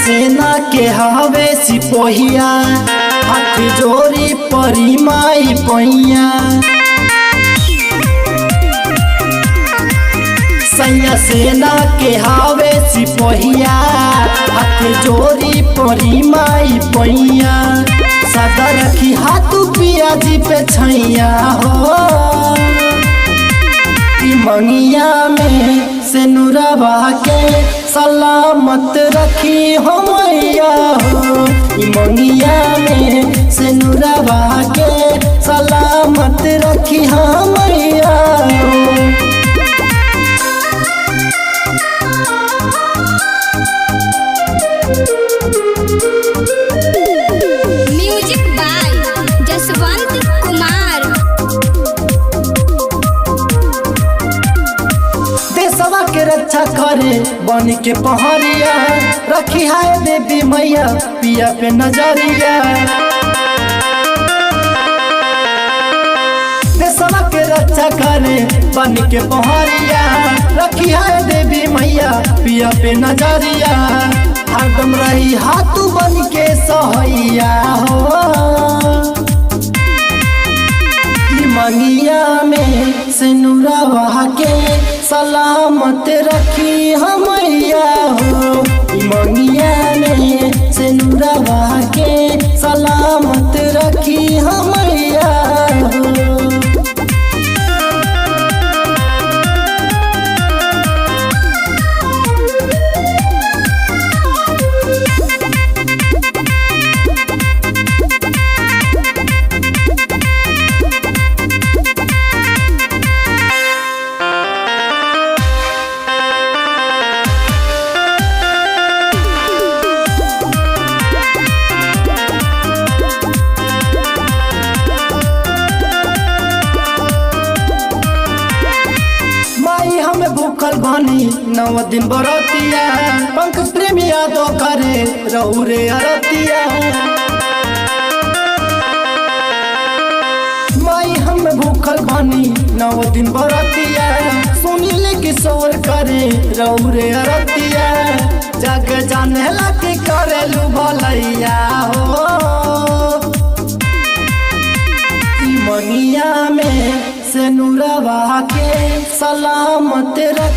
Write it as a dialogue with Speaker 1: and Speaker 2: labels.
Speaker 1: सेना के हवे सिपोहिया, हाथ जोड़ी परी माई पैया। सैया सेना के हवे सिपोहिया, हाथ जोड़ी परी माई पैया। सदा रखी हाथ पिया जी पे छैया हो, मंगिया में से नुरवा के सलामत रखी हो मैया हो। मंगिया में से नुरवा के सलामत रखी हो मैया हो।
Speaker 2: Music by Jaswant Kumar.
Speaker 1: देशवा के रक्षा करे बन के पहरिया, रखी है देवी मैया पिया पे नजरिया। देशवा के रक्षा करे बन के पहरिया, रखी है देवी मैया पिया पे नजरिया। हरदम रही हाथ बन के सहैया हो, मंगिया में से नुरवा के सलामत रखी हम मैया हो। मंगिया में से नुरवा के सलामत रखी हम मैया हो। भूखल बानी 9 दिन बरतिया, पंख प्रेमी यादो करे रहू रे अरतिया। माई हम भूखल बानी 9 दिन बरतिया, सुनील किशोर करे रहू रे अरतिया। जग जाने लगे करे लू भलैया हो, मंगिया में से नुरवा के सलामत रख